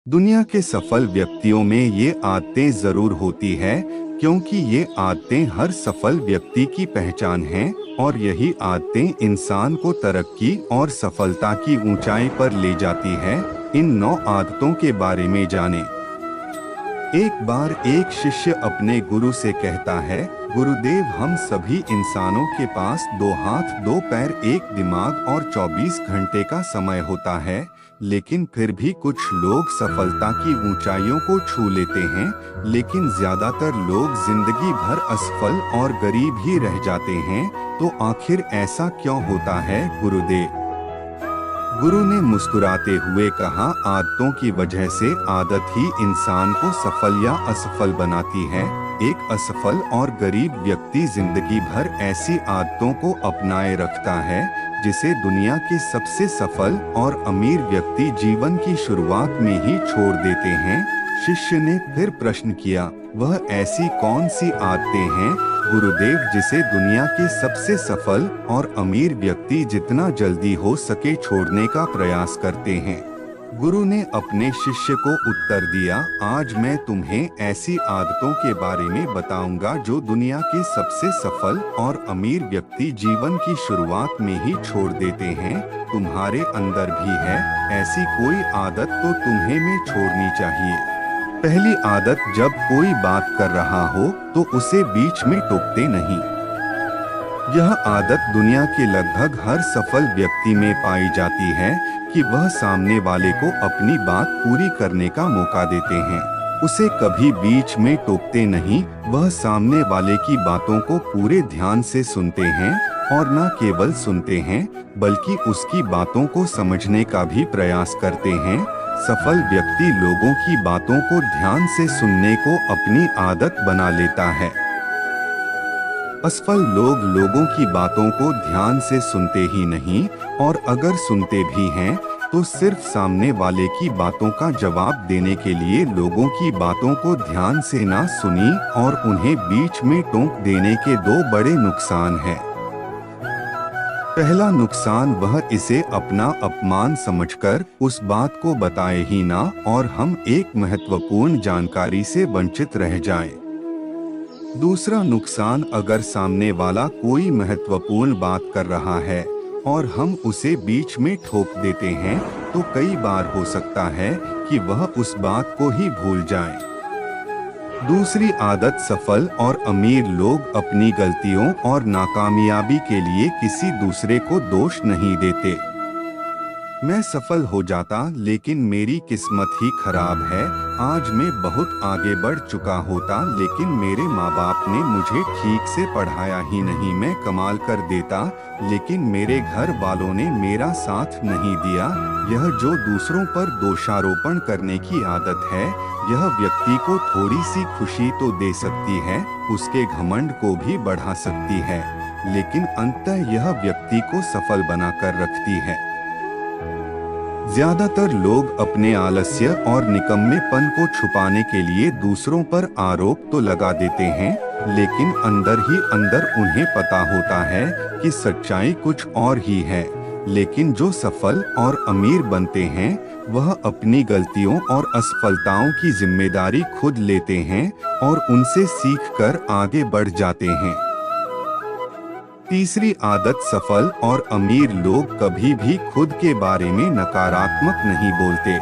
दुनिया के सफल व्यक्तियों में ये आदतें जरूर होती है, क्योंकि ये आदतें हर सफल व्यक्ति की पहचान हैं और यही आदतें इंसान को तरक्की और सफलता की ऊंचाई पर ले जाती है। इन 9 आदतों के बारे में जानें। एक बार एक शिष्य अपने गुरु से कहता है, गुरुदेव, हम सभी इंसानों के पास 2 हाथ, 2 पैर, एक दिमाग और 24 घंटे का समय होता है, लेकिन फिर भी कुछ लोग सफलता की ऊंचाइयों को छू लेते हैं, लेकिन ज्यादातर लोग जिंदगी भर असफल और गरीब ही रह जाते हैं। तो आखिर ऐसा क्यों होता है गुरुदेव? गुरु ने मुस्कुराते हुए कहा, आदतों की वजह से आदत ही इंसान को सफल या असफल बनाती है। एक असफल और गरीब व्यक्ति जिंदगी भर ऐसी आदतों को अपनाए रखता है जिसे दुनिया के सबसे सफल और अमीर व्यक्ति जीवन की शुरुआत में ही छोड़ देते हैं। शिष्य ने फिर प्रश्न किया, वह ऐसी कौन सी आदतें हैं गुरुदेव जिसे दुनिया के सबसे सफल और अमीर व्यक्ति जितना जल्दी हो सके छोड़ने का प्रयास करते हैं? गुरु ने अपने शिष्य को उत्तर दिया, आज मैं तुम्हें ऐसी आदतों के बारे में बताऊंगा जो दुनिया के सबसे सफल और अमीर व्यक्ति जीवन की शुरुआत में ही छोड़ देते हैं। तुम्हारे अंदर भी है ऐसी कोई आदत तो तुम्हें में छोड़नी चाहिए। पहली आदत, जब कोई बात कर रहा हो तो उसे बीच में टोकते नहीं। यह आदत दुनिया के लगभग हर सफल व्यक्ति में पाई जाती है कि वह सामने वाले को अपनी बात पूरी करने का मौका देते हैं। उसे कभी बीच में टोकते नहीं, वह सामने वाले की बातों को पूरे ध्यान से सुनते हैं और न केवल सुनते हैं बल्कि उसकी बातों को समझने का भी प्रयास करते हैं। सफल व्यक्ति लोगों की बातों को ध्यान से सुनने को अपनी आदत बना लेता है। असफल लोग लोगों की बातों को ध्यान से सुनते ही नहीं, और अगर सुनते भी हैं तो सिर्फ सामने वाले की बातों का जवाब देने के लिए। लोगों की बातों को ध्यान से ना सुनी और उन्हें बीच में टोक देने के 2 बड़े नुकसान हैं। पहला नुकसान, वह इसे अपना अपमान समझकर उस बात को बताए ही ना और हम एक महत्वपूर्ण जानकारी से वंचित रह जाएं। दूसरा नुकसान, अगर सामने वाला कोई महत्वपूर्ण बात कर रहा है और हम उसे बीच में ठोक देते हैं तो कई बार हो सकता है कि वह उस बात को ही भूल जाए। दूसरी आदत, सफल और अमीर लोग अपनी गलतियों और नाकामयाबी के लिए किसी दूसरे को दोष नहीं देते। मैं सफल हो जाता लेकिन मेरी किस्मत ही खराब है, आज मैं बहुत आगे बढ़ चुका होता लेकिन मेरे माँ बाप ने मुझे ठीक से पढ़ाया ही नहीं, मैं कमाल कर देता लेकिन मेरे घर वालों ने मेरा साथ नहीं दिया। यह जो दूसरों पर दोषारोपण करने की आदत है, यह व्यक्ति को थोड़ी सी खुशी तो दे सकती है, उसके घमंड को भी बढ़ा सकती है, लेकिन अंततः यह व्यक्ति को सफल बनाकर रखती है। ज्यादातर लोग अपने आलस्य और निकम्मेपन को छुपाने के लिए दूसरों पर आरोप तो लगा देते हैं, लेकिन अंदर ही अंदर उन्हें पता होता है कि सच्चाई कुछ और ही है। लेकिन जो सफल और अमीर बनते हैं वह अपनी गलतियों और असफलताओं की जिम्मेदारी खुद लेते हैं और उनसे सीखकर आगे बढ़ जाते हैं। तीसरी आदत, सफल और अमीर लोग कभी भी खुद के बारे में नकारात्मक नहीं बोलते।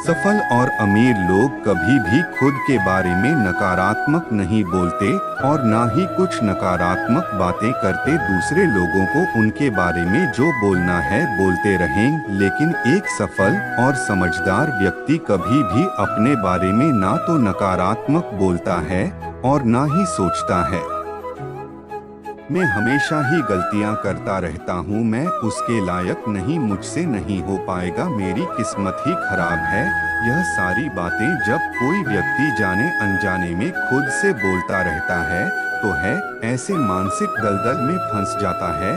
सफल और अमीर लोग कभी भी खुद के बारे में नकारात्मक नहीं बोलते और ना ही कुछ नकारात्मक बातें करते। दूसरे लोगों को उनके बारे में जो बोलना है बोलते रहें, लेकिन एक सफल और समझदार व्यक्ति कभी भी अपने बारे में ना तो नकारात्मक बोलता है और ना ही सोचता है। मैं हमेशा ही गलतियां करता रहता हूं, मैं उसके लायक नहीं, मुझसे नहीं हो पाएगा, मेरी किस्मत ही खराब है। यह सारी बातें जब कोई व्यक्ति जाने अनजाने में खुद से बोलता रहता है तो है ऐसे मानसिक दलदल में फंस जाता है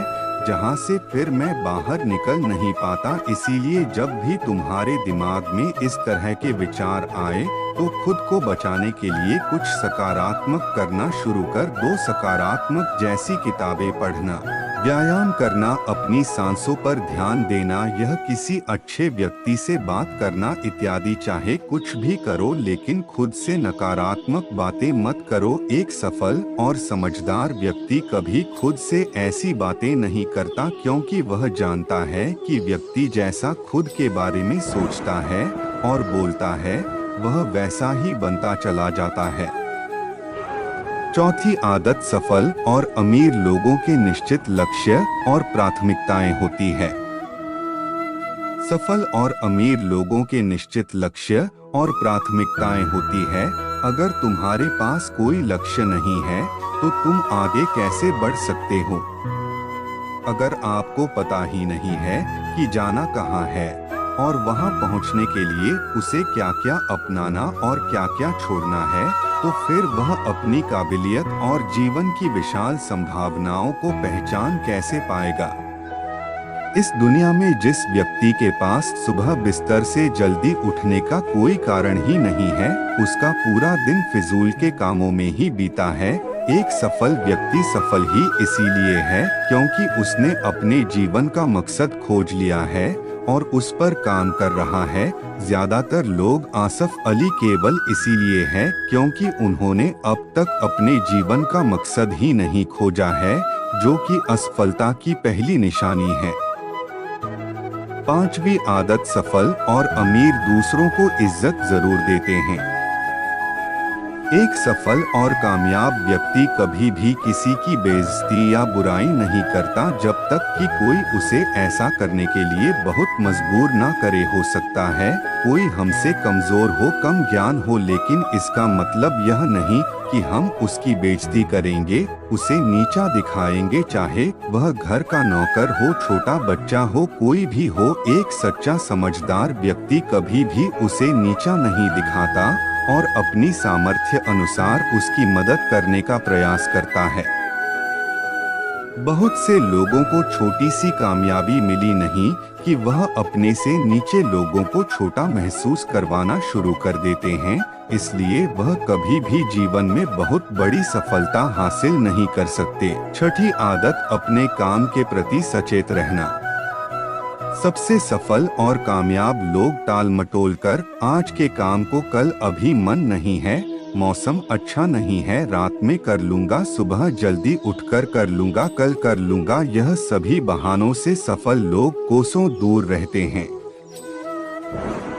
जहां से फिर मैं बाहर निकल नहीं पाता। इसीलिए जब भी तुम्हारे दिमाग में इस तरह के विचार आए तो खुद को बचाने के लिए कुछ सकारात्मक करना शुरू कर दो। सकारात्मक जैसी किताबें पढ़ना, व्यायाम करना, अपनी सांसों पर ध्यान देना, यह किसी अच्छे व्यक्ति से बात करना इत्यादि। चाहे कुछ भी करो लेकिन खुद से नकारात्मक बातें मत करो। एक सफल और समझदार व्यक्ति कभी खुद से ऐसी बातें नहीं करता, क्योंकि वह जानता है कि व्यक्ति जैसा खुद के बारे में सोचता है और बोलता है, वह वैसा ही बनता चला जाता है। चौथी आदत, सफल और अमीर लोगों के निश्चित लक्ष्य और प्राथमिकताएं होती है। सफल और अमीर लोगों के निश्चित लक्ष्य और प्राथमिकताएं होती है। अगर तुम्हारे पास कोई लक्ष्य नहीं है तो तुम आगे कैसे बढ़ सकते हो? अगर आपको पता ही नहीं है कि जाना कहाँ है और वहां पहुंचने के लिए उसे क्या क्या अपनाना और क्या क्या छोड़ना है, तो फिर वह अपनी काबिलियत और जीवन की विशाल संभावनाओं को पहचान कैसे पाएगा? इस दुनिया में जिस व्यक्ति के पास सुबह बिस्तर से जल्दी उठने का कोई कारण ही नहीं है, उसका पूरा दिन फिजूल के कामों में ही बीता है। एक सफल व्यक्ति सफल ही इसीलिए है क्योंकि उसने अपने जीवन का मकसद खोज लिया है और उस पर काम कर रहा है। ज्यादातर लोग आसफ अली केवल इसीलिए हैं क्योंकि उन्होंने अब तक अपने जीवन का मकसद ही नहीं खोजा है, जो कि असफलता की पहली निशानी है। पांचवी आदत, सफल और अमीर दूसरों को इज्जत जरूर देते हैं। एक सफल और कामयाब व्यक्ति कभी भी किसी की बेइज्जती या बुराई नहीं करता जब तक कि कोई उसे ऐसा करने के लिए बहुत मजबूर ना करे। हो सकता है कोई हमसे कमजोर हो, कम ज्ञान हो, लेकिन इसका मतलब यह नहीं कि हम उसकी बेइज्जती करेंगे, उसे नीचा दिखाएंगे, चाहे वह घर का नौकर हो, छोटा बच्चा हो, कोई भी हो। एक सच्चा समझदार व्यक्ति कभी भी उसे नीचा नहीं दिखाता और अपनी सामर्थ्य अनुसार उसकी मदद करने का प्रयास करता है। बहुत से लोगों को छोटी सी कामयाबी मिली नहीं कि वह अपने से नीचे लोगों को छोटा महसूस करवाना शुरू कर देते हैं, इसलिए वह कभी भी जीवन में बहुत बड़ी सफलता हासिल नहीं कर सकते। छठी आदत, अपने काम के प्रति सचेत रहना। सबसे सफल और कामयाब लोग टाल मटोल कर आज के काम को कल, अभी मन नहीं है, मौसम अच्छा नहीं है, रात में कर लूंगा, सुबह जल्दी उठकर कर लूंगा, कल कर लूंगा, यह सभी बहानों से सफल लोग कोसों दूर रहते हैं।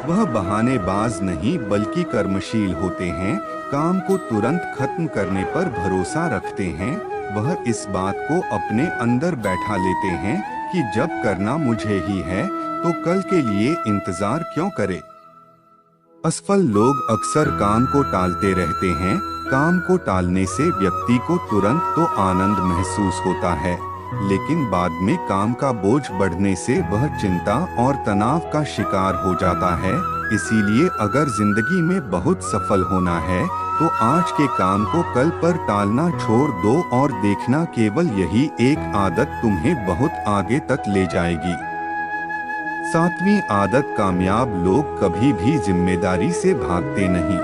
वह बहानेबाज नहीं बल्कि कर्मशील होते हैं, काम को तुरंत खत्म करने पर भरोसा रखते हैं। वह इस बात को अपने अंदर बैठा लेते हैं कि जब करना मुझे ही है तो कल के लिए इंतजार क्यों करे। असफल लोग अक्सर काम को टालते रहते हैं। काम को टालने से व्यक्ति को तुरंत तो आनंद महसूस होता है, लेकिन बाद में काम का बोझ बढ़ने से वह चिंता और तनाव का शिकार हो जाता है। इसीलिए अगर जिंदगी में बहुत सफल होना है तो आज के काम को कल पर टालना छोड़ दो और देखना केवल यही एक आदत तुम्हें बहुत आगे तक ले जाएगी। सातवीं आदत, कामयाब लोग कभी भी जिम्मेदारी से भागते नहीं।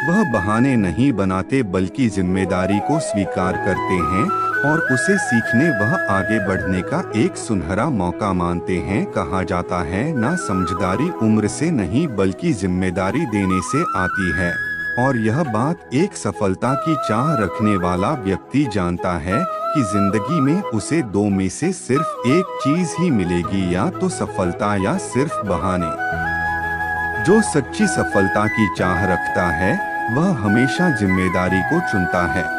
वह बहाने नहीं बनाते बल्कि जिम्मेदारी को स्वीकार करते हैं और उसे सीखने वह आगे बढ़ने का एक सुनहरा मौका मानते हैं। कहा जाता है ना, समझदारी उम्र से नहीं बल्कि जिम्मेदारी देने से आती है, और यह बात एक सफलता की चाह रखने वाला व्यक्ति जानता है कि जिंदगी में उसे दो में से सिर्फ एक चीज ही मिलेगी, या तो सफलता या सिर्फ बहाने। जो सच्ची सफलता की चाह रखता है वह हमेशा जिम्मेदारी को चुनता है,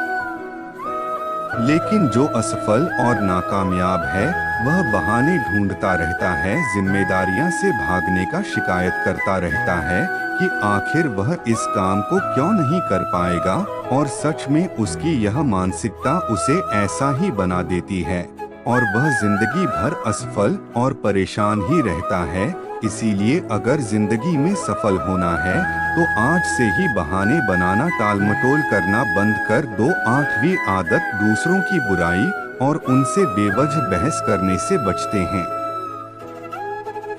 लेकिन जो असफल और नाकामयाब है वह बहाने ढूंढता रहता है, जिम्मेदारियां से भागने का शिकायत करता रहता है कि आखिर वह इस काम को क्यों नहीं कर पाएगा, और सच में उसकी यह मानसिकता उसे ऐसा ही बना देती है और वह जिंदगी भर असफल और परेशान ही रहता है। इसीलिए अगर जिंदगी में सफल होना है तो आज से ही बहाने बनाना, टालमटोल करना बंद कर दो। आठवीं आदत, दूसरों की बुराई और उनसे बेवजह बहस करने से बचते हैं।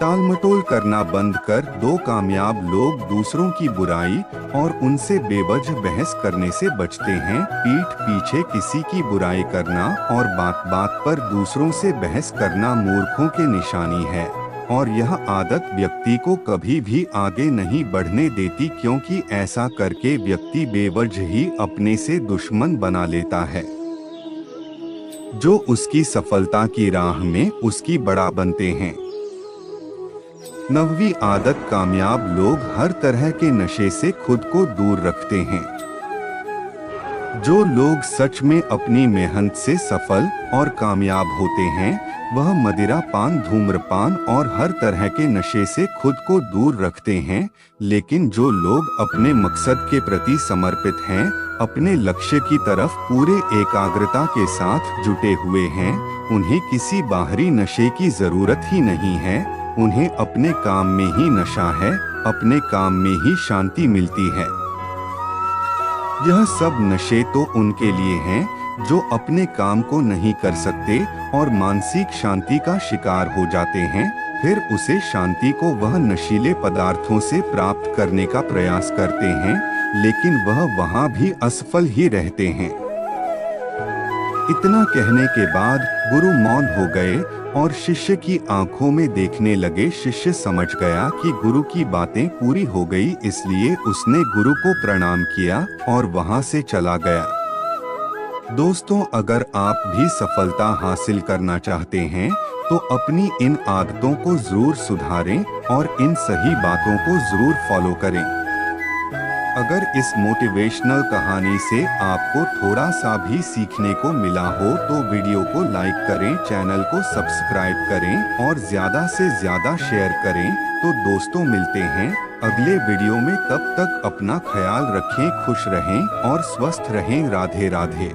टालमटोल करना बंद कर दो कामयाब लोग दूसरों की बुराई और उनसे बेवजह बहस करने से बचते हैं। पीठ पीछे किसी की बुराई करना और बात बात पर दूसरों से बहस करना मूर्खों की निशानी है और यह आदत व्यक्ति को कभी भी आगे नहीं बढ़ने देती, क्योंकि ऐसा करके व्यक्ति बेवजह ही अपने से दुश्मन बना लेता है जो उसकी सफलता की राह में उसकी बड़ा बनते हैं। 9वीं आदत, कामयाब लोग हर तरह के नशे से खुद को दूर रखते हैं। जो लोग सच में अपनी मेहनत से सफल और कामयाब होते हैं वह मदिरा पान, धूम्रपान और हर तरह के नशे से खुद को दूर रखते हैं। लेकिन जो लोग अपने मकसद के प्रति समर्पित हैं, अपने लक्ष्य की तरफ पूरे एकाग्रता के साथ जुटे हुए हैं, उन्हें किसी बाहरी नशे की जरूरत ही नहीं है। उन्हें अपने काम में ही नशा है, अपने काम में ही शांति मिलती है। यह सब नशे तो उनके लिए हैं जो अपने काम को नहीं कर सकते और मानसिक शांति का शिकार हो जाते हैं। फिर उसे शांति को वह नशीले पदार्थों से प्राप्त करने का प्रयास करते हैं, लेकिन वह वहां भी असफल ही रहते हैं। इतना कहने के बाद गुरु मौन हो गए और शिष्य की आंखों में देखने लगे। शिष्य समझ गया कि गुरु की बातें पूरी हो गई, इसलिए उसने गुरु को प्रणाम किया और वहां से चला गया। दोस्तों, अगर आप भी सफलता हासिल करना चाहते हैं तो अपनी इन आदतों को जरूर सुधारें और इन सही बातों को जरूर फॉलो करें। अगर इस मोटिवेशनल कहानी से आपको थोड़ा सा भी सीखने को मिला हो तो वीडियो को लाइक करें, चैनल को सब्सक्राइब करें और ज्यादा से ज्यादा शेयर करें। तो दोस्तों, मिलते हैं अगले वीडियो में। तब तक अपना ख्याल रखें, खुश रहें और स्वस्थ रहें। राधे राधे।